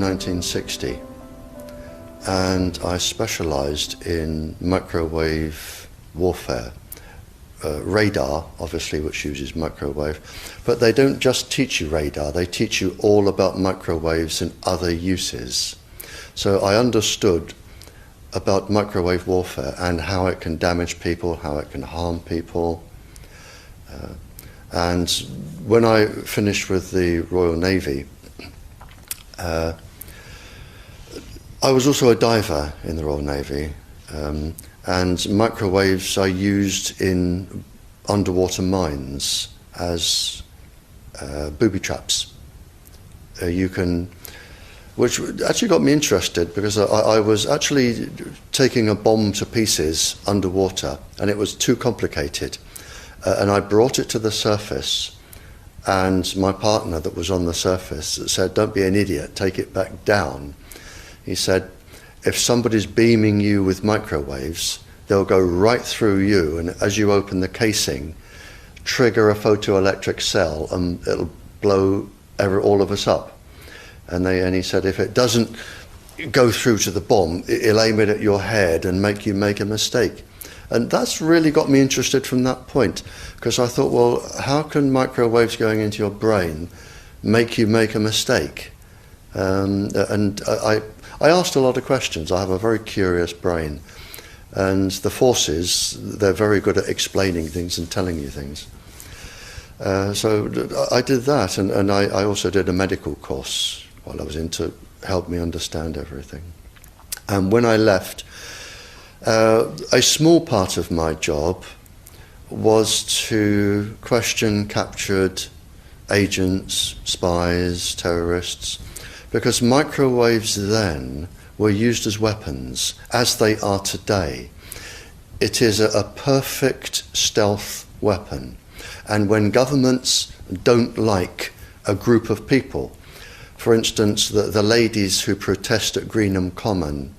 1960, and I specialised in microwave warfare. Radar, obviously, which uses microwave, but they don't just teach you radar, they teach you all about microwaves and other uses. So I understood about microwave warfare and how it can damage people, how it can harm people. And when I finished with the Royal Navy, I was also a diver in the Royal Navy. And microwaves are used in underwater mines as booby traps. Which actually got me interested, because I was actually taking a bomb to pieces underwater, and it was too complicated. And I brought it to the surface, and my partner that was on the surface said, "Don't be an idiot, take it back down." He said, if somebody's beaming you with microwaves, they'll go right through you, and as you open the casing, trigger a photoelectric cell, and it'll blow all of us up. And he said, if it doesn't go through to the bomb, it'll aim it at your head and make you make a mistake. And that's really got me interested from that point, because I thought, well, how can microwaves going into your brain make you make a mistake? And I asked a lot of questions. I have a very curious brain. And the forces, they're very good at explaining things and telling you things. So I did that, and I also did a medical course while I was in to help me understand everything. And when I left, a small part of my job was to question captured agents, spies, terrorists, because microwaves then were used as weapons, as they are today. It is a perfect stealth weapon. And when governments don't like a group of people, for instance, the ladies who protest at Greenham Common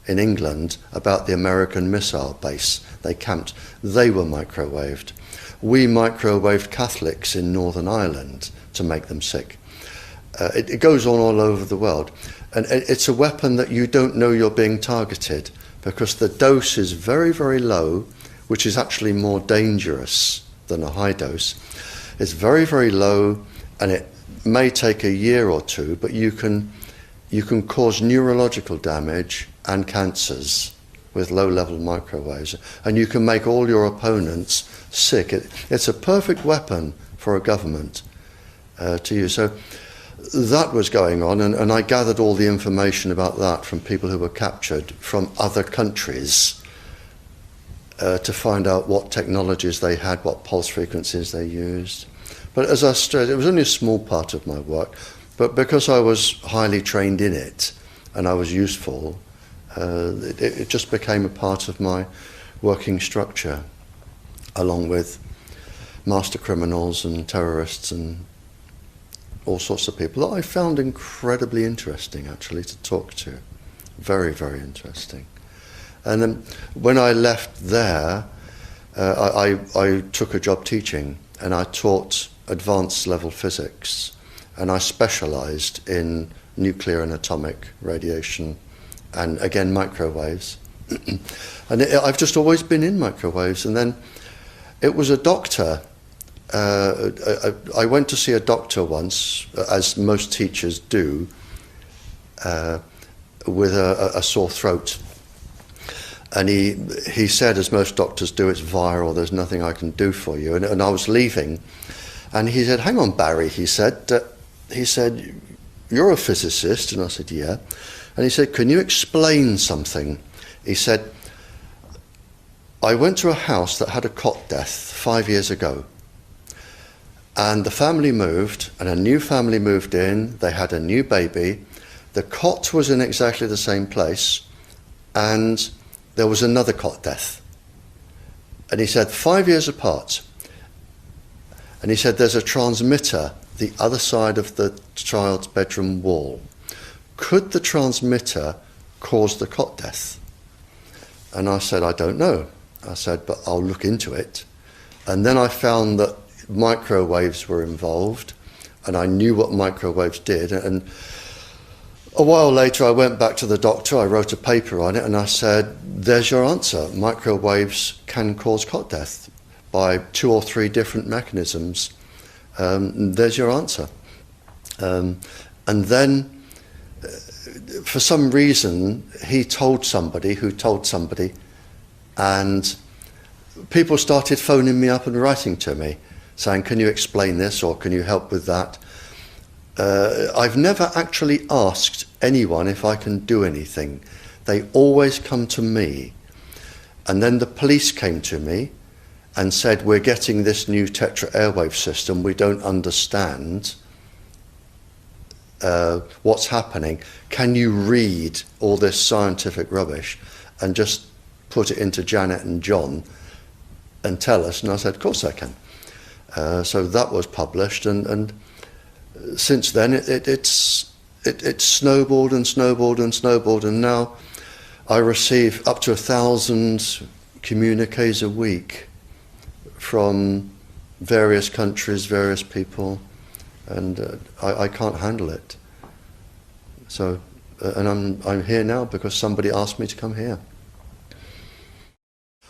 in England about the American missile base they camped, they were microwaved. We microwaved Catholics in Northern Ireland to make them sick. It goes on all over the world. And it's a weapon that you don't know you're being targeted, because the dose is very, very low, which is actually more dangerous than a high dose. It's very, very low, and it may take a year or two, but you can cause neurological damage and cancers with low-level microwaves, and you can make all your opponents sick. It's a perfect weapon for a government to use. So that was going on, and I gathered all the information about that from people who were captured from other countries to find out what technologies they had, what pulse frequencies they used. But as I stressed, it was only a small part of my work, but because I was highly trained in it and I was useful, it just became a part of my working structure, along with master criminals and terrorists and all sorts of people that I found incredibly interesting, actually, to talk to. Very, very interesting. And then when I left there, I took a job teaching, and I taught advanced level physics, and I specialized in nuclear and atomic radiation, and again microwaves. And I've just always been in microwaves. And then it was a doctor. I went to see a doctor once, as most teachers do, with a sore throat. And he said, as most doctors do, it's viral, there's nothing I can do for you. And I was leaving, and he said, hang on, Barry, he said, you're a physicist? And I said, yeah. And he said, can you explain something? He said, I went to a house that had a cot death 5 years ago. And the family moved, and a new family moved in, they had a new baby. The cot was in exactly the same place, and there was another cot death. And he said, 5 years apart. And he said, there's a transmitter the other side of the child's bedroom wall. Could the transmitter cause the cot death? And I said, I don't know. I said, but I'll look into it. And then I found that microwaves were involved, and I knew what microwaves did. And A while later, I went back to the doctor, I wrote a paper on it, and I said, there's your answer. Microwaves can cause cot death by 2 or 3 different mechanisms. There's your answer. And then, for some reason, he told somebody who told somebody, and people started phoning me up and writing to me, saying, can you explain this, or can you help with that? I've never actually asked anyone if I can do anything. They always come to me. And then the police came to me and said, we're getting this new tetra airwave system, we don't understand what's happening. Can you read all this scientific rubbish and just put it into Janet and John and tell us? And I said, of course I can. So that was published, and since then it's snowballed and snowballed and snowballed, and now I receive up to 1,000 communiques a week from various countries, various people, and I can't handle it. So, and I'm here now because somebody asked me to come here.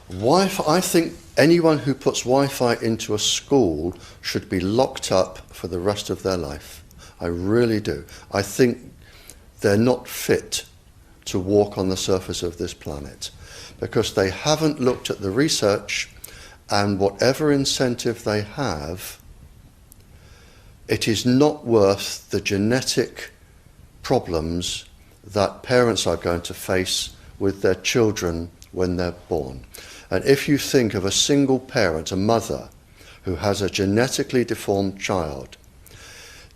Wi-Fi, I think anyone who puts Wi-Fi into a school should be locked up for the rest of their life. I really do. I think they're not fit to walk on the surface of this planet because they haven't looked at the research, and whatever incentive they have, it is not worth the genetic problems that parents are going to face with their children when they're born. And if you think of a single parent, a mother, who has a genetically deformed child,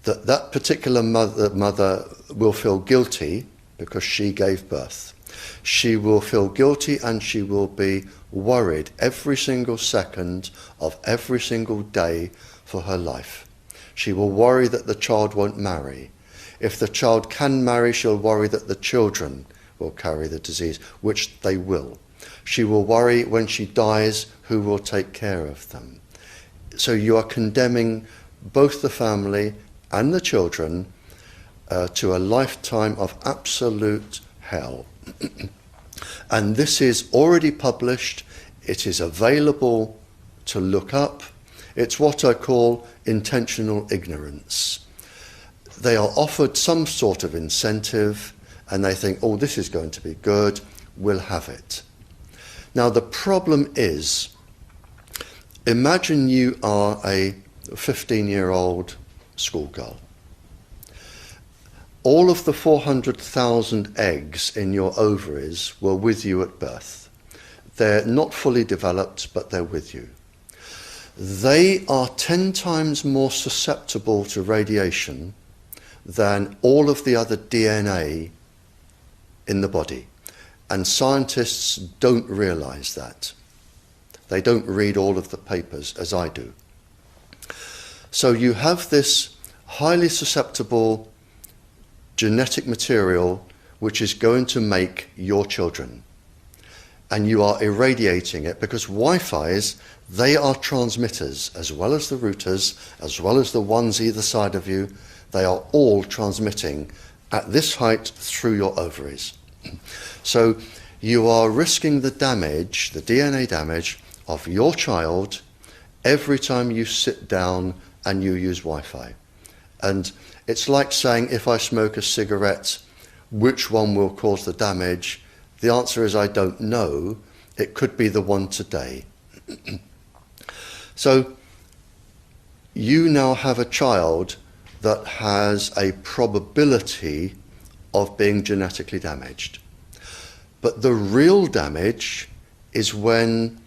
that particular mother will feel guilty because she gave birth. She will feel guilty and she will be worried every single second of every single day for her life. She will worry that the child won't marry. If the child can marry, she'll worry that the children will carry the disease, which they will. She will worry when she dies who will take care of them. So you are condemning both the family and the children to a lifetime of absolute hell. And this is already published. It is available to look up. It's what I call intentional ignorance. They are offered some sort of incentive and they think, oh, this is going to be good, we'll have it. Now the problem is, imagine you are a 15-year-old schoolgirl. All of the 400,000 eggs in your ovaries were with you at birth. They're not fully developed, but they're with you. They are 10 times more susceptible to radiation than all of the other DNA in the body. And scientists don't realize that. They don't read all of the papers as I do. So you have this highly susceptible genetic material which is going to make your children. And you are irradiating it because Wi-Fi's, they are transmitters as well as the routers, as well as the ones either side of you. They are all transmitting at this height through your ovaries. So you are risking the damage, the DNA damage of your child every time you sit down and you use Wi-Fi. And it's like saying, if I smoke a cigarette, which one will cause the damage? The answer is I don't know. It could be the one today. So you now have a child that has a probability of being genetically damaged. But the real damage is when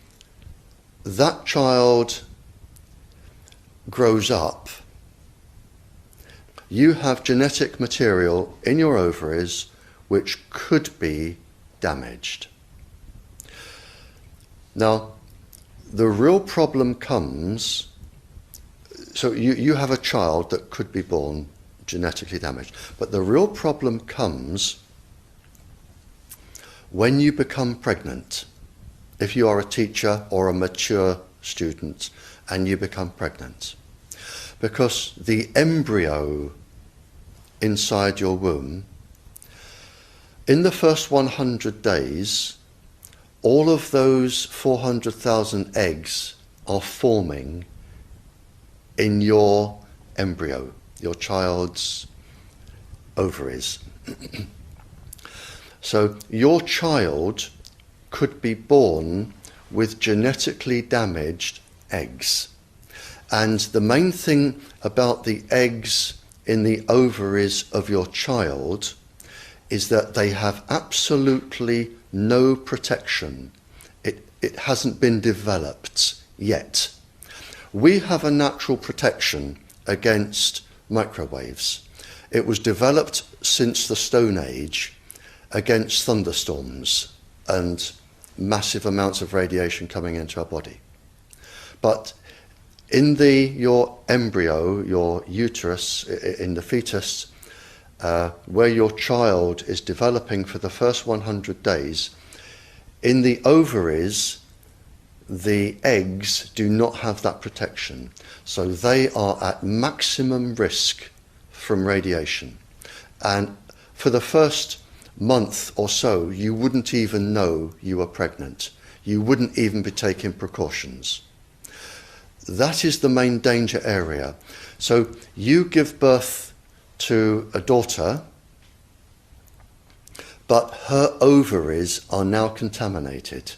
that child grows up. You have genetic material in your ovaries which could be damaged. Now, the real problem comes, so you have a child that could be born genetically damaged, but the real problem comes when you become pregnant. If you are a teacher or a mature student and you become pregnant, because the embryo inside your womb In the first 100 days, all of those 400,000 eggs are forming in your embryo, your child's ovaries. So your child could be born with genetically damaged eggs. And the main thing about the eggs in the ovaries of your child is that they have absolutely no protection. It hasn't been developed yet. We have a natural protection against microwaves. It was developed since the Stone Age against thunderstorms and massive amounts of radiation coming into our body. But in your embryo, your uterus, in the fetus, where your child is developing for the first 100 days, in the ovaries, the eggs do not have that protection. So they are at maximum risk from radiation. And for the first month or so, you wouldn't even know you were pregnant. You wouldn't even be taking precautions. That is the main danger area. So you give birth to a daughter, but her ovaries are now contaminated.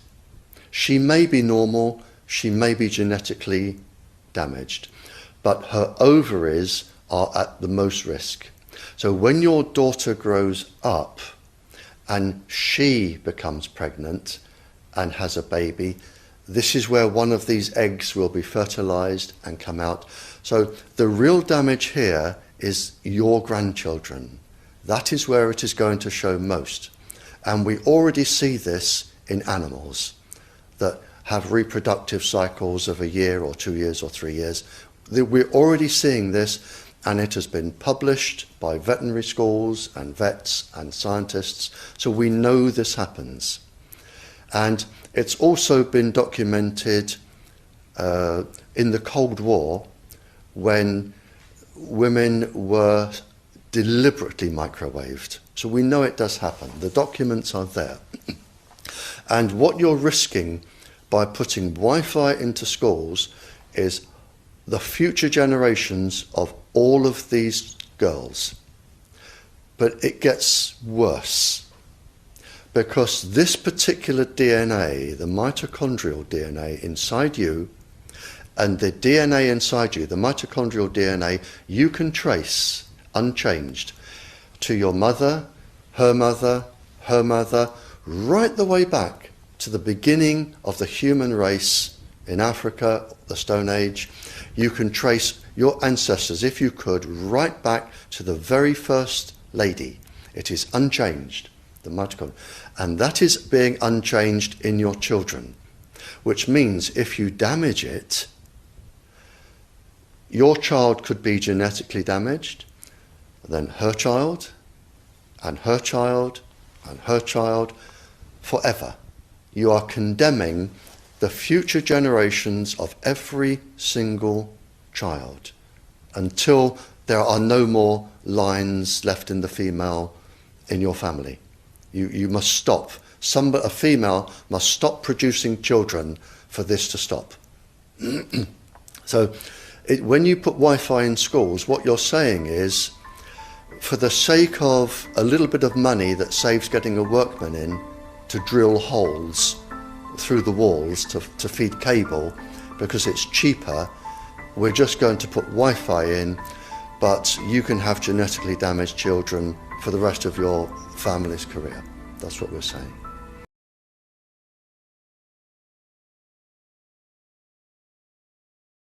She may be normal, she may be genetically damaged, but her ovaries are at the most risk. So when your daughter grows up and she becomes pregnant and has a baby, this is where one of these eggs will be fertilized and come out. So the real damage here is your grandchildren. That is where it is going to show most. And we already see this in animals that have reproductive cycles of a year or 2 years or 3 years. We're already seeing this, and it has been published by veterinary schools and vets and scientists. So we know this happens. And it's also been documented in the Cold War when women were deliberately microwaved. So we know it does happen. The documents are there. And what you're risking by putting Wi-Fi into schools is the future generations of all of these girls. But it gets worse, because this particular DNA, the mitochondrial DNA inside you, and the DNA inside you, the mitochondrial DNA, you can trace unchanged to your mother, her mother, her mother, right the way back to the beginning of the human race in Africa, the Stone Age. You can trace your ancestors, if you could, right back to the very first lady. It is unchanged, the mitochondria. And that is being unchanged in your children, which means if you damage it, your child could be genetically damaged, then her child, and her child, and her child, forever. You are condemning the future generations of every single child until there are no more lines left in the female in your family. You must stop. A female must stop producing children for this to stop. So when you put Wi-Fi in schools, what you're saying is, for the sake of a little bit of money that saves getting a workman in to drill holes through the walls to feed cable, because it's cheaper, we're just going to put Wi-Fi in, but you can have genetically damaged children for the rest of your family's career. That's what we're saying.